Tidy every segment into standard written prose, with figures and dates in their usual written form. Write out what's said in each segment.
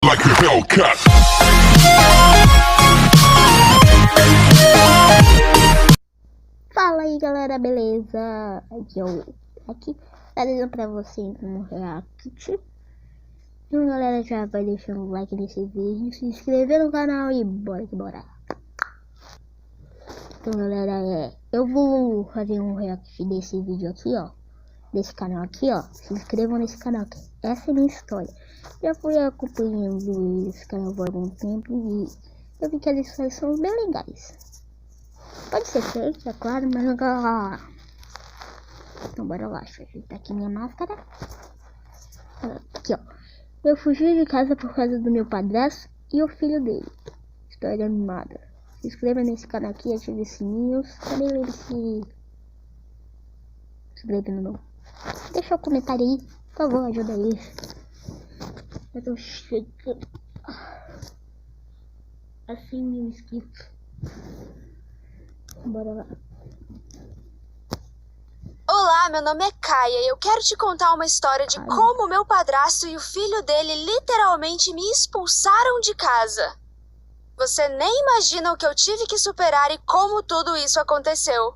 like a Hellcat. Fala aí galera, beleza? Aqui trazendo pra vocês um react. Então galera, já vai deixando um like nesse vídeo, se inscrever no canal e bora que bora. Então galera, eu vou fazer um react desse vídeo aqui, ó. Desse canal aqui, ó. Se inscrevam nesse canal, que essa é a minha história. Já fui acompanhando esse canal por algum tempo e eu vi que as histórias são bem legais. Pode ser fake, é claro, mas nunca... Então bora lá, deixa eu ajeitar aqui minha máscara. Aqui, ó. Eu fugi de casa por causa do meu padrasto e o filho dele. História animada. Se inscreva nesse canal aqui, ative os sininhos. Também lembre-se... Se inscreva no meu. Deixa um comentário aí, por favor, ajuda aí. Eu tô chegando a 100 mil inscritos. Bora lá. Olá, meu nome é Kaia e eu quero te contar uma história de como meu padrasto e o filho dele literalmente me expulsaram de casa. Você nem imagina o que eu tive que superar e como tudo isso aconteceu.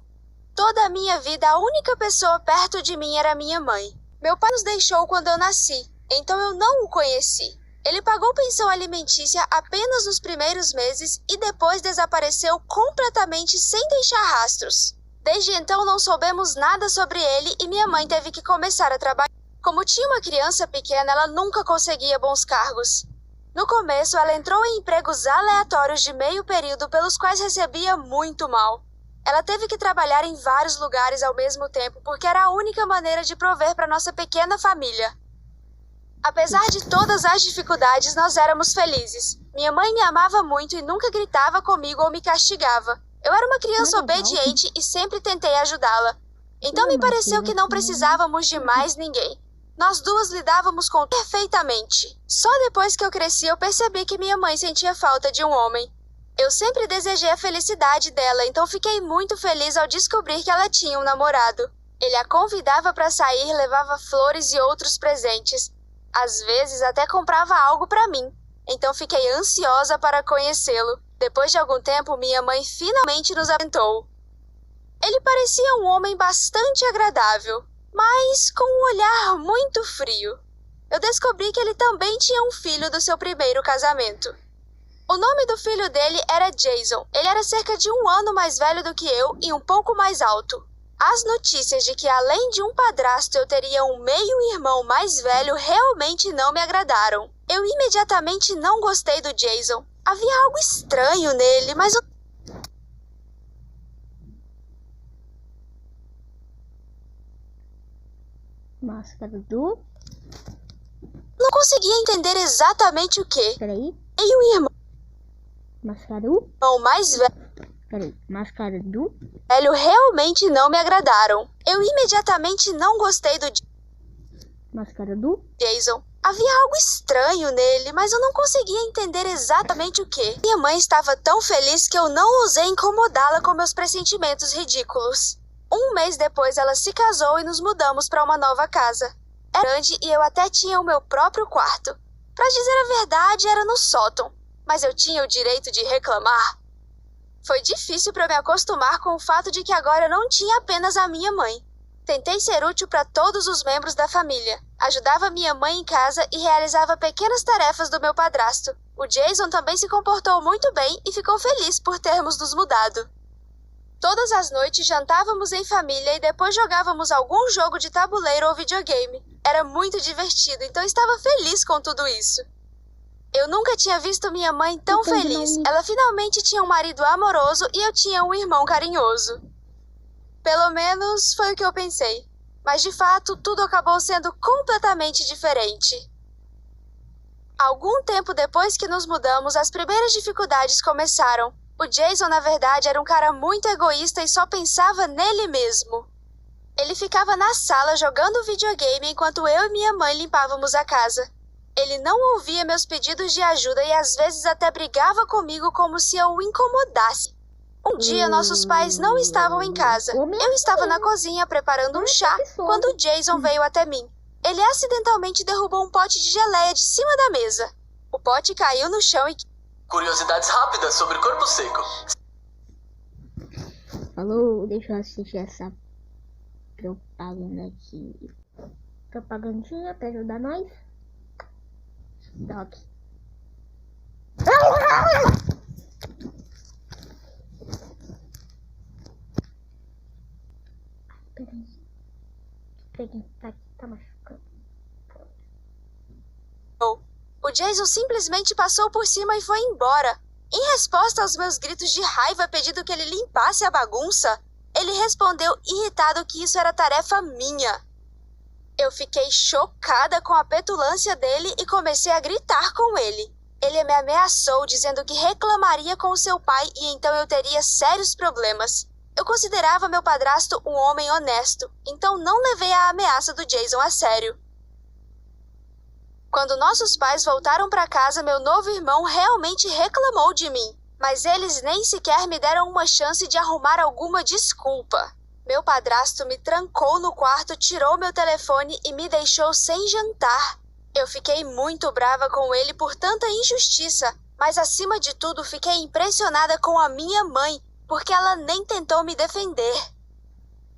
Toda a minha vida, a única pessoa perto de mim era minha mãe. Meu pai nos deixou quando eu nasci, então eu não o conheci. Ele pagou pensão alimentícia apenas nos primeiros meses e depois desapareceu completamente sem deixar rastros. Desde então não soubemos nada sobre ele e minha mãe teve que começar a trabalhar. Como tinha uma criança pequena, ela nunca conseguia bons cargos. No começo, ela entrou em empregos aleatórios de meio período pelos quais recebia muito mal. Ela teve que trabalhar em vários lugares ao mesmo tempo porque era a única maneira de prover para nossa pequena família. Apesar de todas as dificuldades, nós éramos felizes. Minha mãe me amava muito e nunca gritava comigo ou me castigava. Eu era uma criança obediente e sempre tentei ajudá-la. Então me pareceu que não precisávamos de mais ninguém. Nós duas lidávamos com perfeitamente. Só depois que eu cresci eu percebi que minha mãe sentia falta de um homem. Eu sempre desejei a felicidade dela, então fiquei muito feliz ao descobrir que ela tinha um namorado. Ele a convidava para sair, levava flores e outros presentes. Às vezes até comprava algo para mim. Então fiquei ansiosa para conhecê-lo. Depois de algum tempo, minha mãe finalmente nos apresentou. Ele parecia um homem bastante agradável, mas com um olhar muito frio. Eu descobri que ele também tinha um filho do seu primeiro casamento. O nome do filho dele era Jason. Ele era cerca de 1 ano mais velho do que eu e um pouco mais alto. As notícias de que além de um padrasto eu teria um meio-irmão mais velho realmente não me agradaram. Eu imediatamente não gostei do Jason. Havia algo estranho nele, mas Máscara do... não conseguia entender exatamente o que. Peraí. E o irmão Máscara do... mais Peraí. Máscara do... velho realmente não me agradaram. Eu imediatamente não gostei do Máscara do... Jason. Havia algo estranho nele, mas eu não conseguia entender exatamente o que. Minha mãe estava tão feliz que eu não ousei incomodá-la com meus pressentimentos ridículos. 1 mês depois, ela se casou e nos mudamos para uma nova casa. Era grande e eu até tinha o meu próprio quarto. Para dizer a verdade, era no sótão, mas eu tinha o direito de reclamar. Foi difícil para me acostumar com o fato de que agora eu não tinha apenas a minha mãe. Tentei ser útil para todos os membros da família. Ajudava minha mãe em casa e realizava pequenas tarefas do meu padrasto. O Jason também se comportou muito bem e ficou feliz por termos nos mudado. Todas as noites jantávamos em família e depois jogávamos algum jogo de tabuleiro ou videogame. Era muito divertido, então estava feliz com tudo isso. Eu nunca tinha visto minha mãe tão feliz. Ela finalmente tinha um marido amoroso e eu tinha um irmão carinhoso. Pelo menos foi o que eu pensei. Mas de fato, tudo acabou sendo completamente diferente. Algum tempo depois que nos mudamos, as primeiras dificuldades começaram. O Jason, na verdade, era um cara muito egoísta e só pensava nele mesmo. Ele ficava na sala jogando videogame enquanto eu e minha mãe limpávamos a casa. Ele não ouvia meus pedidos de ajuda e às vezes até brigava comigo como se eu o incomodasse. Um dia, nossos pais não estavam em casa. Eu estava na cozinha preparando um chá quando o Jason veio até mim. Ele acidentalmente derrubou um pote de geleia de cima da mesa. O pote caiu no chão e... Curiosidades rápidas sobre corpo seco. Falou, deixa eu assistir essa propaganda aqui. Propagandinha pra ajudar nós. Doc. Peraí. Tá machucando. O Jason simplesmente passou por cima e foi embora. Em resposta aos meus gritos de raiva pedindo que ele limpasse a bagunça, ele respondeu irritado que isso era tarefa minha. Eu fiquei chocada com a petulância dele e comecei a gritar com ele. Ele me ameaçou dizendo que reclamaria com o seu pai e então eu teria sérios problemas. Eu considerava meu padrasto um homem honesto, então não levei a ameaça do Jason a sério. Quando nossos pais voltaram para casa, meu novo irmão realmente reclamou de mim, mas eles nem sequer me deram uma chance de arrumar alguma desculpa. Meu padrasto me trancou no quarto, tirou meu telefone e me deixou sem jantar. Eu fiquei muito brava com ele por tanta injustiça, mas acima de tudo fiquei impressionada com a minha mãe, porque ela nem tentou me defender.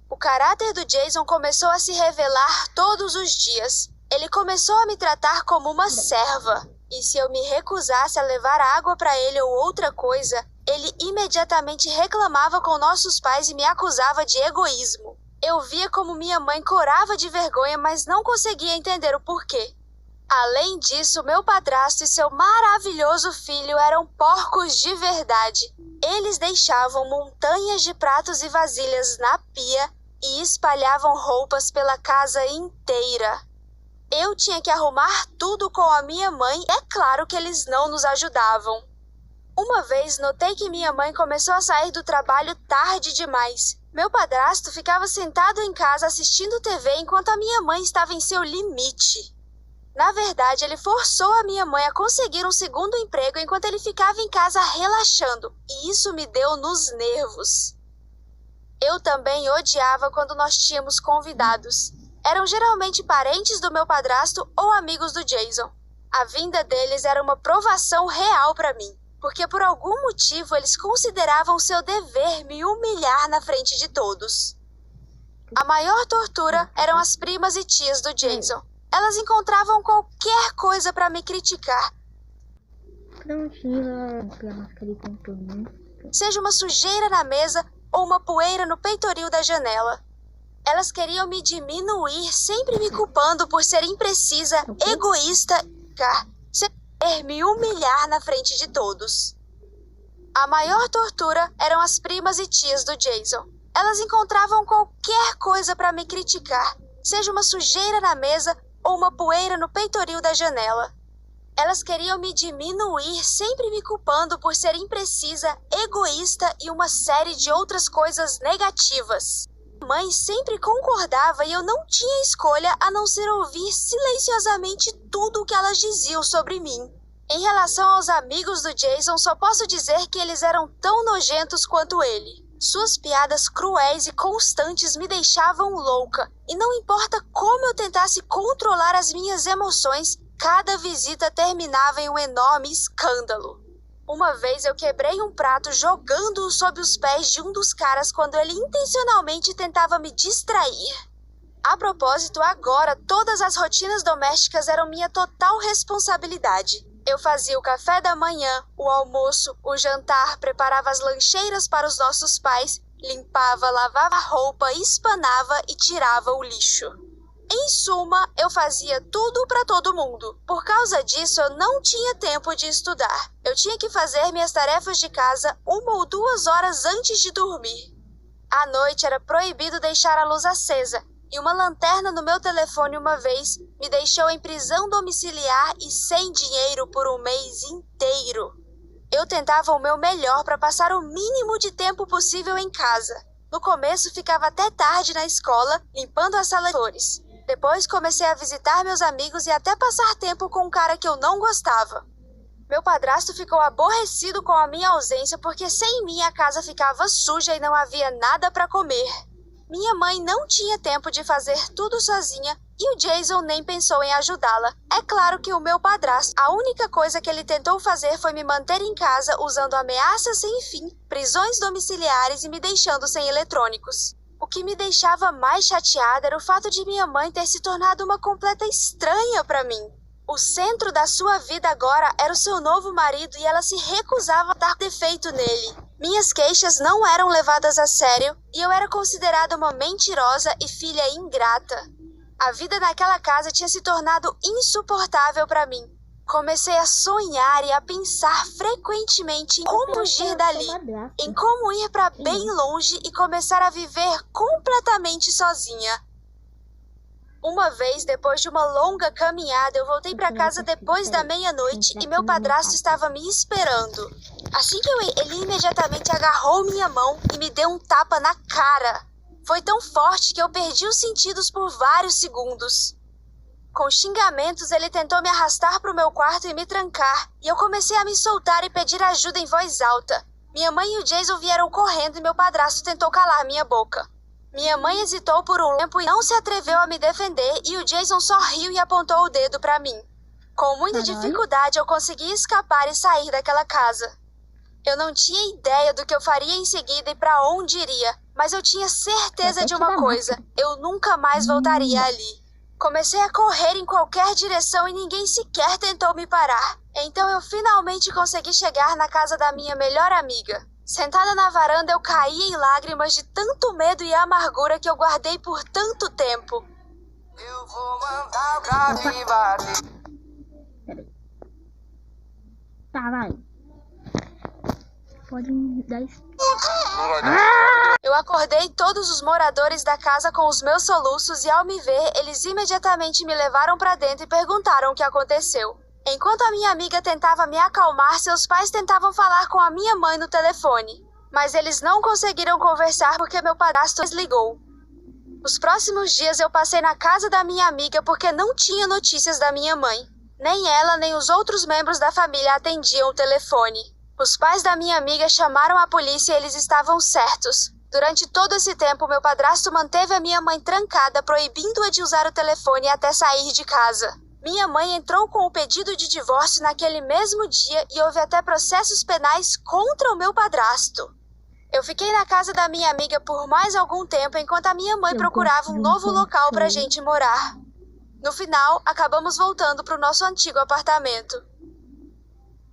O caráter do Jason começou a se revelar todos os dias. Ele começou a me tratar como uma serva, e se eu me recusasse a levar água para ele ou outra coisa, ele imediatamente reclamava com nossos pais e me acusava de egoísmo. Eu via como minha mãe corava de vergonha, mas não conseguia entender o porquê. Além disso, meu padrasto e seu maravilhoso filho eram porcos de verdade. Eles deixavam montanhas de pratos e vasilhas na pia e espalhavam roupas pela casa inteira. Eu tinha que arrumar tudo com a minha mãe e é claro que eles não nos ajudavam. Uma vez notei que minha mãe começou a sair do trabalho tarde demais. Meu padrasto ficava sentado em casa assistindo TV enquanto a minha mãe estava em seu limite. Na verdade, ele forçou a minha mãe a conseguir um segundo emprego enquanto ele ficava em casa relaxando, e isso me deu nos nervos. Eu também odiava quando nós tínhamos convidados. Eram geralmente parentes do meu padrasto ou amigos do Jason. A vinda deles era uma provação real para mim, porque por algum motivo eles consideravam seu dever me humilhar na frente de todos. A maior tortura eram as primas e tias do Jason. Elas encontravam qualquer coisa para me criticar. Seja uma sujeira na mesa ou uma poeira no peitoril da janela. Elas queriam me diminuir, sempre me culpando por ser imprecisa, egoísta e me humilhar na frente de todos. A maior tortura eram as primas e tias do Jason. Elas encontravam qualquer coisa para me criticar, seja uma sujeira na mesa ou uma poeira no peitoril da janela. Elas queriam me diminuir, sempre me culpando por ser imprecisa, egoísta e uma série de outras coisas negativas. Mãe sempre concordava e eu não tinha escolha a não ser ouvir silenciosamente tudo o que elas diziam sobre mim. Em relação aos amigos do Jason, só posso dizer que eles eram tão nojentos quanto ele. Suas piadas cruéis e constantes me deixavam louca, e não importa como eu tentasse controlar as minhas emoções, cada visita terminava em um enorme escândalo. Uma vez eu quebrei um prato jogando-o sob os pés de um dos caras quando ele intencionalmente tentava me distrair. A propósito, agora todas as rotinas domésticas eram minha total responsabilidade. Eu fazia o café da manhã, o almoço, o jantar, preparava as lancheiras para os nossos pais, limpava, lavava a roupa, espanava e tirava o lixo. Em suma, eu fazia tudo para todo mundo. Por causa disso, eu não tinha tempo de estudar. Eu tinha que fazer minhas tarefas de casa 1 ou 2 horas antes de dormir. À noite era proibido deixar a luz acesa, e uma lanterna no meu telefone uma vez me deixou em prisão domiciliar e sem dinheiro por um mês inteiro. Eu tentava o meu melhor para passar o mínimo de tempo possível em casa. No começo, ficava até tarde na escola, limpando a sala de flores. Depois comecei a visitar meus amigos e até passar tempo com um cara que eu não gostava. Meu padrasto ficou aborrecido com a minha ausência porque sem mim a casa ficava suja e não havia nada para comer. Minha mãe não tinha tempo de fazer tudo sozinha e o Jason nem pensou em ajudá-la. É claro que o meu padrasto, a única coisa que ele tentou fazer foi me manter em casa usando ameaças sem fim, prisões domiciliares e me deixando sem eletrônicos. O que me deixava mais chateada era o fato de minha mãe ter se tornado uma completa estranha para mim. O centro da sua vida agora era o seu novo marido e ela se recusava a dar defeito nele. Minhas queixas não eram levadas a sério e eu era considerada uma mentirosa e filha ingrata. A vida naquela casa tinha se tornado insuportável para mim. Comecei a sonhar e a pensar frequentemente em como fugir dali, em como ir para bem longe e começar a viver completamente sozinha. Uma vez, depois de uma longa caminhada, eu voltei para casa depois da meia-noite e meu padrasto estava me esperando. Assim que ele imediatamente agarrou minha mão e me deu um tapa na cara. Foi tão forte que eu perdi os sentidos por vários segundos. Com xingamentos, ele tentou me arrastar para o meu quarto e me trancar, e eu comecei a me soltar e pedir ajuda em voz alta. Minha mãe e o Jason vieram correndo e meu padrasto tentou calar minha boca. Minha mãe hesitou por um tempo e não se atreveu a me defender, e o Jason só riu e apontou o dedo para mim. Com muita dificuldade, eu consegui escapar e sair daquela casa. Eu não tinha ideia do que eu faria em seguida e para onde iria, mas eu tinha certeza de uma coisa: eu nunca mais voltaria ali. Comecei a correr em qualquer direção e ninguém sequer tentou me parar. Então eu finalmente consegui chegar na casa da minha melhor amiga. Sentada na varanda, eu caí em lágrimas de tanto medo e amargura que eu guardei por tanto tempo. Eu vou mandar pra viva. Tá, vai. Pode me dar isso. Eu acordei todos os moradores da casa com os meus soluços e ao me ver, eles imediatamente me levaram para dentro e perguntaram o que aconteceu. Enquanto a minha amiga tentava me acalmar, seus pais tentavam falar com a minha mãe no telefone. Mas eles não conseguiram conversar porque meu padrasto desligou. Os próximos dias eu passei na casa da minha amiga porque não tinha notícias da minha mãe. Nem ela, nem os outros membros da família atendiam o telefone. Os pais da minha amiga chamaram a polícia e eles estavam certos. Durante todo esse tempo, meu padrasto manteve a minha mãe trancada, proibindo-a de usar o telefone até sair de casa. Minha mãe entrou com o pedido de divórcio naquele mesmo dia e houve até processos penais contra o meu padrasto. Eu fiquei na casa da minha amiga por mais algum tempo enquanto a minha mãe procurava um novo local pra gente morar. No final, acabamos voltando pro nosso antigo apartamento.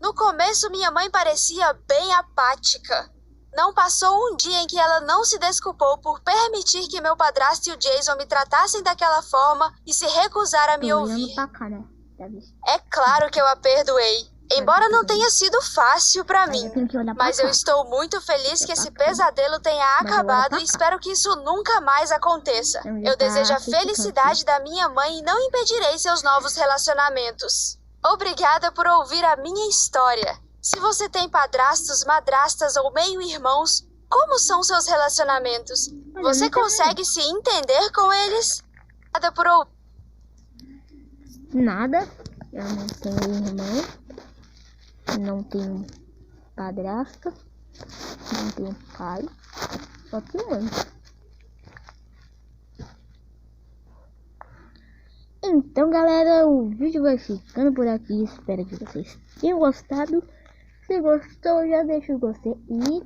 No começo, minha mãe parecia bem apática. Não passou um dia em que ela não se desculpou por permitir que meu padrasto e o Jason me tratassem daquela forma e se recusar a me ouvir. É claro que eu a perdoei, embora não tenha sido fácil para mim. Mas eu estou muito feliz que esse pesadelo tenha acabado e espero que isso nunca mais aconteça. Eu desejo a felicidade da minha mãe e não impedirei seus novos relacionamentos. Obrigada por ouvir a minha história. Se você tem padrastos, madrastas ou meio-irmãos, como são seus relacionamentos? Você consegue se entender com eles? Obrigada por ouvir. Nada. Eu não tenho irmão. Não tenho padrasto. Não tenho pai. Só tenho mãe. Então, galera, o vídeo vai ficando por aqui. Espero que vocês tenham gostado. Se gostou, já deixa o gostei e